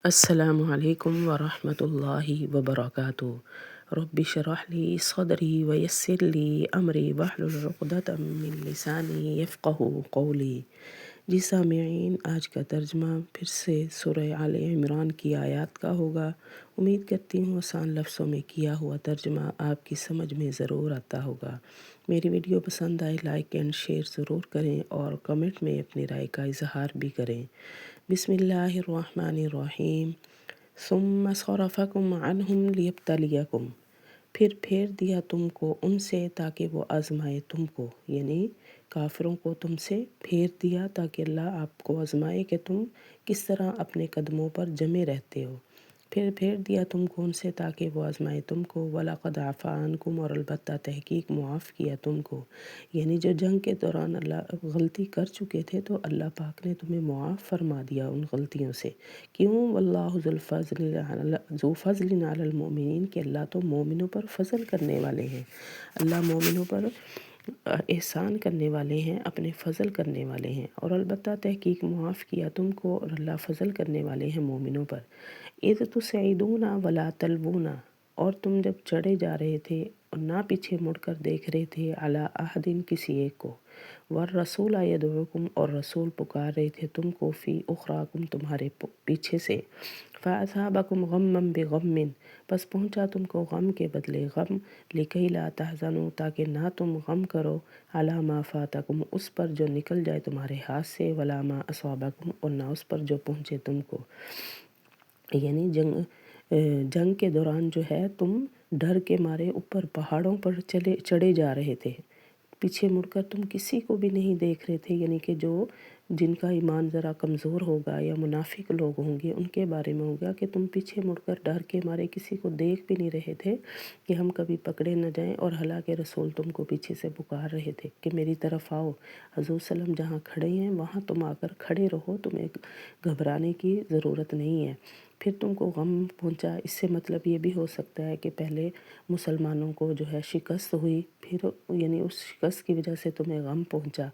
السلام علیکم ورحمۃ اللہ وبرکاتہ۔ رب اشرح لی صدری ویسر لی امری واحلل عقدۃ من لسانی یفقہوا قولی۔ جی سامعین، آج کا ترجمہ پھر سے سورہ آل عمران کی آیات کا ہوگا۔ امید کرتی ہوں آسان لفظوں میں کیا ہوا ترجمہ آپ کی سمجھ میں ضرور آتا ہوگا۔ میری ویڈیو پسند آئے لائک اینڈ شیئر ضرور کریں اور کمنٹ میں اپنی رائے کا اظہار بھی کریں۔ بسم اللہ الرحمن الرحیم۔ ثم صرفکم عنہم لیبتلیکم، پھر پھیر دیا تم کو ان سے تاکہ وہ آزمائے تم کو، یعنی کافروں کو تم سے پھیر دیا تاکہ اللہ آپ کو آزمائے کہ تم کس طرح اپنے قدموں پر جمے رہتے ہو۔ پھر پھیر دیا تم کو ان سے تاکہ وہ آزمائے تم کو۔ وَلَقَدْ عَفَا عَنْكُمْ، اور البتہ تحقیق معاف کیا تم کو، یعنی جو جنگ کے دوران اللہ غلطی کر چکے تھے تو اللہ پاک نے تمہیں معاف فرما دیا ان غلطیوں سے۔ کیوں؟ وَاللَّهُ ذو فضل علی المؤمنین، کہ اللہ تو مومنوں پر فضل کرنے والے ہیں، اللہ مومنوں پر احسان کرنے والے ہیں، اپنے فضل کرنے والے ہیں۔ اور البتہ تحقیق معاف کیا تم کو، اور اللہ فضل کرنے والے ہیں مومنوں پر۔ اذ تسعدون ولا تلوون، اور تم جب چڑھے جا رہے تھے اور نہ پیچھے مڑ کر دیکھ رہے تھے، علی احد، کسی ایک کو، والرسول یدعوکم، اور رسول پکار رہے تھے تم کو، فی اخراکم، تمہارے پیچھے سے، فاصابکم غما بغم، بس پہنچا تم کو غم کے بدلے غم، لکی لا تحزنوا، تاکہ نہ تم غم کرو، علی ما فاتکم، اس پر جو نکل جائے تمہارے ہاتھ سے، ولا ما اصابکم، اور نہ اس پر جو پہنچے تم کو۔ یعنی جنگ کے دوران جو ہے تم ڈر کے مارے اوپر پہاڑوں پر چڑھے جا رہے تھے، پیچھے مڑ کر تم کسی کو بھی نہیں دیکھ رہے تھے، یعنی کہ جن کا ایمان ذرا کمزور ہوگا یا منافق لوگ ہوں گے ان کے بارے میں ہوگا کہ تم پیچھے مڑ کر ڈر کے مارے کسی کو دیکھ بھی نہیں رہے تھے کہ ہم کبھی پکڑے نہ جائیں، اور حالانکہ رسول تم کو پیچھے سے پکار رہے تھے کہ میری طرف آؤ، حضور صلی اللہ علیہ وسلم جہاں کھڑے ہیں وہاں تم آ کر کھڑے رہو، تمہیں گھبرانے کی ضرورت نہیں ہے۔ پھر تم کو غم پہنچا، اس سے مطلب یہ بھی ہو سکتا ہے کہ پہلے مسلمانوں کو جو ہے شکست ہوئی، پھر یعنی اس شکست کی وجہ سے تمہیں غم پہنچا،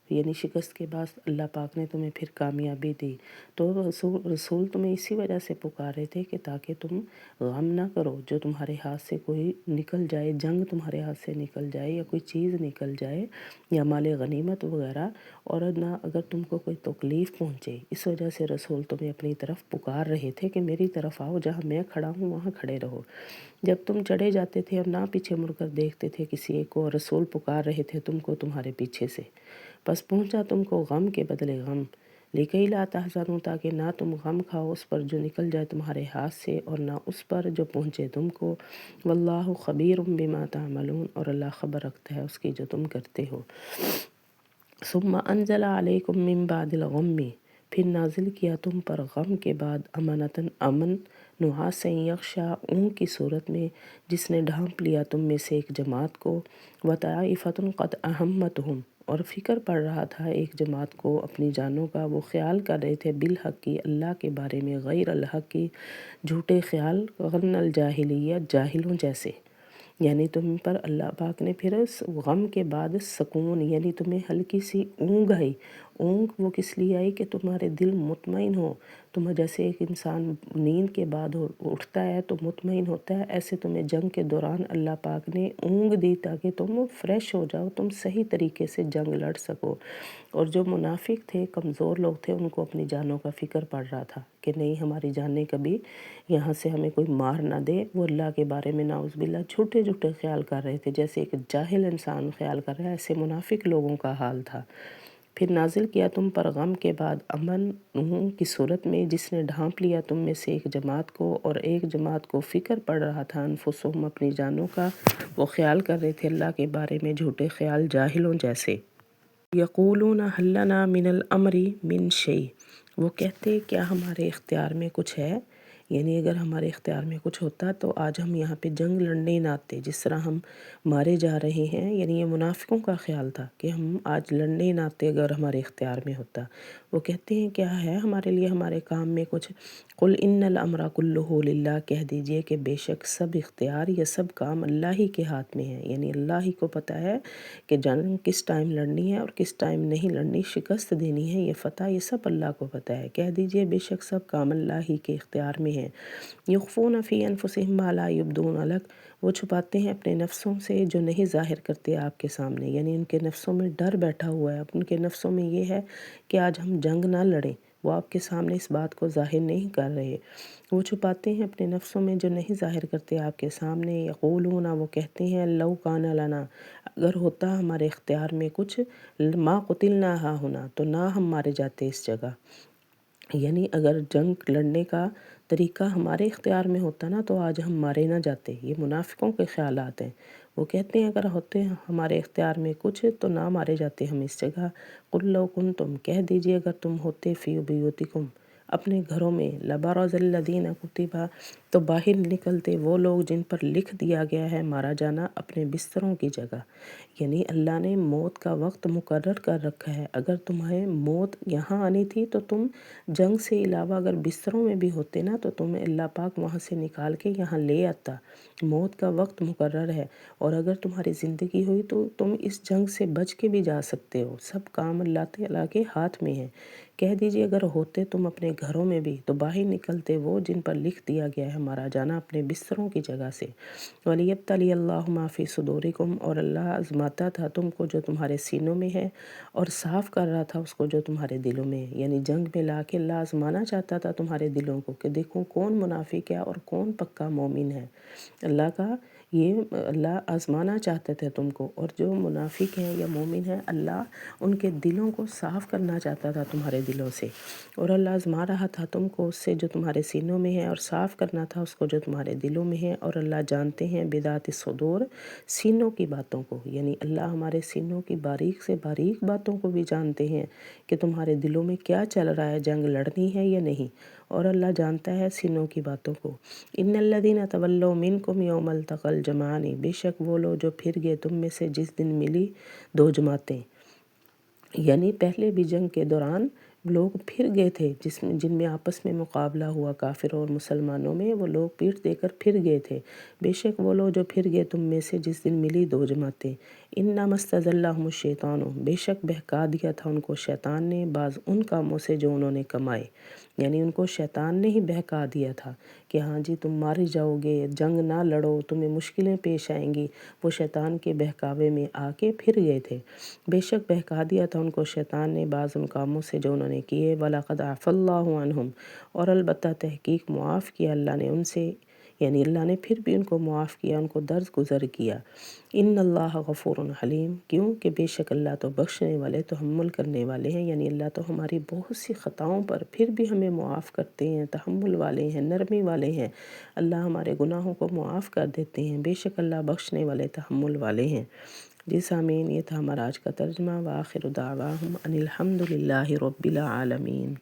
یعنی شکست کے بعد اللہ پاک نے تمہیں پھر کامیابی دی، تو رسول تمہیں اسی وجہ سے پکار رہے تھے کہ تاکہ تم غم نہ کرو، جو تمہارے ہاتھ سے کوئی نکل جائے، جنگ تمہارے ہاتھ سے نکل جائے یا کوئی چیز نکل جائے یا مال غنیمت وغیرہ، اور نہ اگر تم کو کوئی تکلیف پہنچے، اس وجہ سے رسول تمہیں اپنی طرف پکار رہے تھے کہ میری طرف آؤ، جہاں میں کھڑا ہوں وہاں کھڑے رہو۔ جب تم چڑھے جاتے تھے اور نہ پیچھے مڑ کر دیکھتے تھے کسی ایک کو، اور رسول پکار رہے تھے تم کو تمہارے پیچھے سے، بس پہنچا تم کو غم کے بدلے غم، لکی لا تحزنوا، تاکہ نہ تم غم کھاؤ اس پر جو نکل جائے تمہارے ہاتھ سے، اور نہ اس پر جو پہنچے تم کو، واللہ خبیر بما تعملون، اور اللہ خبر رکھتا ہے اس کی جو تم کرتے ہو۔ ثم انزل علیکم من بعد الغم، پھر نازل کیا تم پر غم کے بعد امانتاً امن، نعاسا یغشا، اونگ کی صورت میں جس نے ڈھانپ لیا تم میں سے ایک جماعت کو، وطائفۃ قد اہمتہم، اور فکر پڑ رہا تھا ایک جماعت کو اپنی جانوں کا، وہ خیال کر رہے تھے بالحق کی، اللہ کے بارے میں، غیر الحق کی، جھوٹے خیال، غن الجاہلیت، جاہلوں جیسے، یعنی تم پر اللہ پاک نے پھر اس غم کے بعد سکون، یعنی تمہیں ہلکی سی اونگ آئی۔ اونگ وہ کس لیے آئی کہ تمہارے دل مطمئن ہو، تمہیں جیسے ایک انسان نیند کے بعد اٹھتا ہے تو مطمئن ہوتا ہے، ایسے تمہیں جنگ کے دوران اللہ پاک نے اونگ دی تاکہ تم فریش ہو جاؤ، تم صحیح طریقے سے جنگ لڑ سکو۔ اور جو منافق تھے، کمزور لوگ تھے، ان کو اپنی جانوں کا فکر پڑ رہا تھا کہ نہیں ہماری جانیں کبھی یہاں سے ہمیں کوئی مار نہ دے، وہ اللہ کے بارے میں نعوذ باللہ جھوٹے جھوٹے خیال کر رہے تھے، جیسے ایک جاہل انسان خیال کر رہا ہے، ایسے منافق لوگوں کا حال تھا۔ پھر نازل کیا تم پر غم کے بعد امن کی صورت میں جس نے ڈھانپ لیا تم میں سے ایک جماعت کو، اور ایک جماعت کو فکر پڑ رہا تھا انفسہم، اپنی جانوں کا، وہ خیال کر رہے تھے اللہ کے بارے میں جھوٹے خیال، جاہلوں جیسے۔ یقولون هل لنا من الامر من شیء، وہ کہتے کیا ہمارے اختیار میں کچھ ہے، یعنی اگر ہمارے اختیار میں کچھ ہوتا تو آج ہم یہاں پہ جنگ لڑنے نہ آتے، جس طرح ہم مارے جا رہے ہیں، یعنی یہ منافقوں کا خیال تھا کہ ہم آج لڑنے نہ آتے اگر ہمارے اختیار میں ہوتا۔ وہ کہتے ہیں کیا ہے ہمارے لیے ہمارے کام میں کچھ؟ قل ان الامر کلہ للہ، کہہ دیجئے کہ بے شک سب اختیار، یہ سب کام اللہ ہی کے ہاتھ میں ہے، یعنی اللہ ہی کو پتہ ہے کہ جنگ کس ٹائم لڑنی ہے اور کس ٹائم نہیں لڑنی، شکست دینی ہے، یہ فتح یہ سب اللہ کو پتہ ہے۔ کہہ دیجئے بے شک سب کام اللہ ہی کے اختیار میں ہے۔ یخفون فی انفسہم ما لا یبدون لک، وہ چھپاتے ہیں اپنے نفسوں سے جو نہیں ظاہر کرتے آپ کے سامنے، یعنی ان کے نفسوں میں ڈر بیٹھا ہوا ہے، ان کے نفسوں میں یہ ہے کہ آج ہم جنگ نہ لڑیں، وہ آپ کے سامنے اس بات کو ظاہر نہیں کر رہے۔ وہ چھپاتے ہیں اپنے نفسوں میں جو نہیں ظاہر کرتے آپ کے سامنے۔ یقولون، وہ کہتے ہیں لو کان لنا، اگر ہوتا ہمارے اختیار میں کچھ، ما قتلنا ہا ہونا، تو نہ ہم مارے جاتے اس جگہ، یعنی اگر جنگ لڑنے کا طریقہ ہمارے اختیار میں ہوتا نا تو آج ہم مارے نہ جاتے۔ یہ منافقوں کے خیالات ہیں۔ وہ کہتے ہیں اگر ہوتے ہمارے اختیار میں کچھ تو نہ مارے جاتے ہم اس جگہ۔ قل لو کنتم، کہہ دیجئے اگر تم ہوتے فی بیوتکم، اپنے گھروں میں، لبرز الذین کتب، تو باہر نکلتے وہ لوگ جن پر لکھ دیا گیا ہے مارا جانا اپنے بستروں کی جگہ، یعنی اللہ نے موت کا وقت مقرر کر رکھا ہے۔ اگر تمہیں موت یہاں آنی تھی تو تم جنگ سے علاوہ اگر بستروں میں بھی ہوتے نا تو تمہیں اللہ پاک وہاں سے نکال کے یہاں لے آتا۔ موت کا وقت مقرر ہے، اور اگر تمہاری زندگی ہوئی تو تم اس جنگ سے بچ کے بھی جا سکتے ہو۔ سب کام اللہ تعالیٰ کے ہاتھ میں ہے۔ کہہ دیجئے اگر ہوتے تم اپنے گھروں میں بھی تو باہر نکلتے وہ جن پر لکھ دیا گیا ہے مارا جانا اپنے بستروں کی جگہ سے۔ وَلِيَبْتَلِيَ اللَّهُ مَا فِي صُدُورِكُمْ، اور اللہ آزماتا تھا تم کو جو تمہارے سینوں میں ہے، اور صاف کر رہا تھا اس کو جو تمہارے دلوں میں ہے، یعنی جنگ میں لا کے اللہ آزمانا چاہتا تھا تمہارے دلوں کو کہ دیکھو کون منافق ہے اور کون پکا مومن ہے۔ اللہ کا یہ اللہ آزمانا چاہتے تھے تم کو، اور جو منافق ہیں یا مومن ہیں اللہ ان کے دلوں کو صاف کرنا چاہتا تھا تمہارے دلوں سے، اور اللہ آزما رہا تھا تم کو اس سے جو تمہارے سینوں میں ہے، اور صاف کرنا تھا اس کو جو تمہارے دلوں میں ہے۔ اور اللہ جانتے ہیں بذات الصدور، سینوں کی باتوں کو، یعنی اللہ ہمارے سینوں کی باریک سے باریک باتوں کو بھی جانتے ہیں کہ تمہارے دلوں میں کیا چل رہا ہے، جنگ لڑنی ہے یا نہیں، اور اللہ جانتا ہے سینوں کی باتوں کو۔ ان الذین تولوا منکم یوم التقى الجمعان، بے شک وہ لوگ جو پھر گئے تم میں سے جس دن ملی دو جماعتیں، یعنی پہلے بھی جنگ کے دوران لوگ پھر گئے تھے جن میں آپس میں مقابلہ ہوا کافروں اور مسلمانوں میں، وہ لوگ پیٹھ دے کر پھر گئے تھے۔ بے شک وہ لوگ جو پھر گئے تم میں سے جس دن ملی دو جماعتیں، انما استزلهم الشیطان، بے شک بہکا دیا تھا ان کو شیطان نے بعض ان کاموں سے جو انہوں نے کمائے، یعنی ان کو شیطان نے ہی بہکا دیا تھا کہ ہاں جی تم مارے جاؤ گے، جنگ نہ لڑو، تمہیں مشکلیں پیش آئیں گی۔ وہ شیطان کے بہکاوے میں آ کے پھر گئے تھے۔ بے شک بہکا دیا تھا ان کو شیطان نے بعض ان کاموں سے جو انہوں نے کیے۔ وَلَقَدْ عَفَا اللَّهُ عَنْهُمْ، اور البتہ تحقیق معاف کیا اللہ نے ان سے، یعنی اللہ نے پھر بھی ان کو معاف کیا، ان کو درگزر کیا۔ ان اللہ غفور حلیم، کیوں کہ بے شک اللہ تو بخشنے والے، تحمل کرنے والے ہیں، یعنی اللہ تو ہماری بہت سی خطاؤں پر پھر بھی ہمیں معاف کرتے ہیں، تحمل والے ہیں، نرمی والے ہیں، اللہ ہمارے گناہوں کو معاف کر دیتے ہیں، بے شک اللہ بخشنے والے تحمل والے ہیں۔ جی سامعین، یہ تھا ہمارا آج کا ترجمہ۔ وآخر دعواہم ان الحمد للہ رب العالمین۔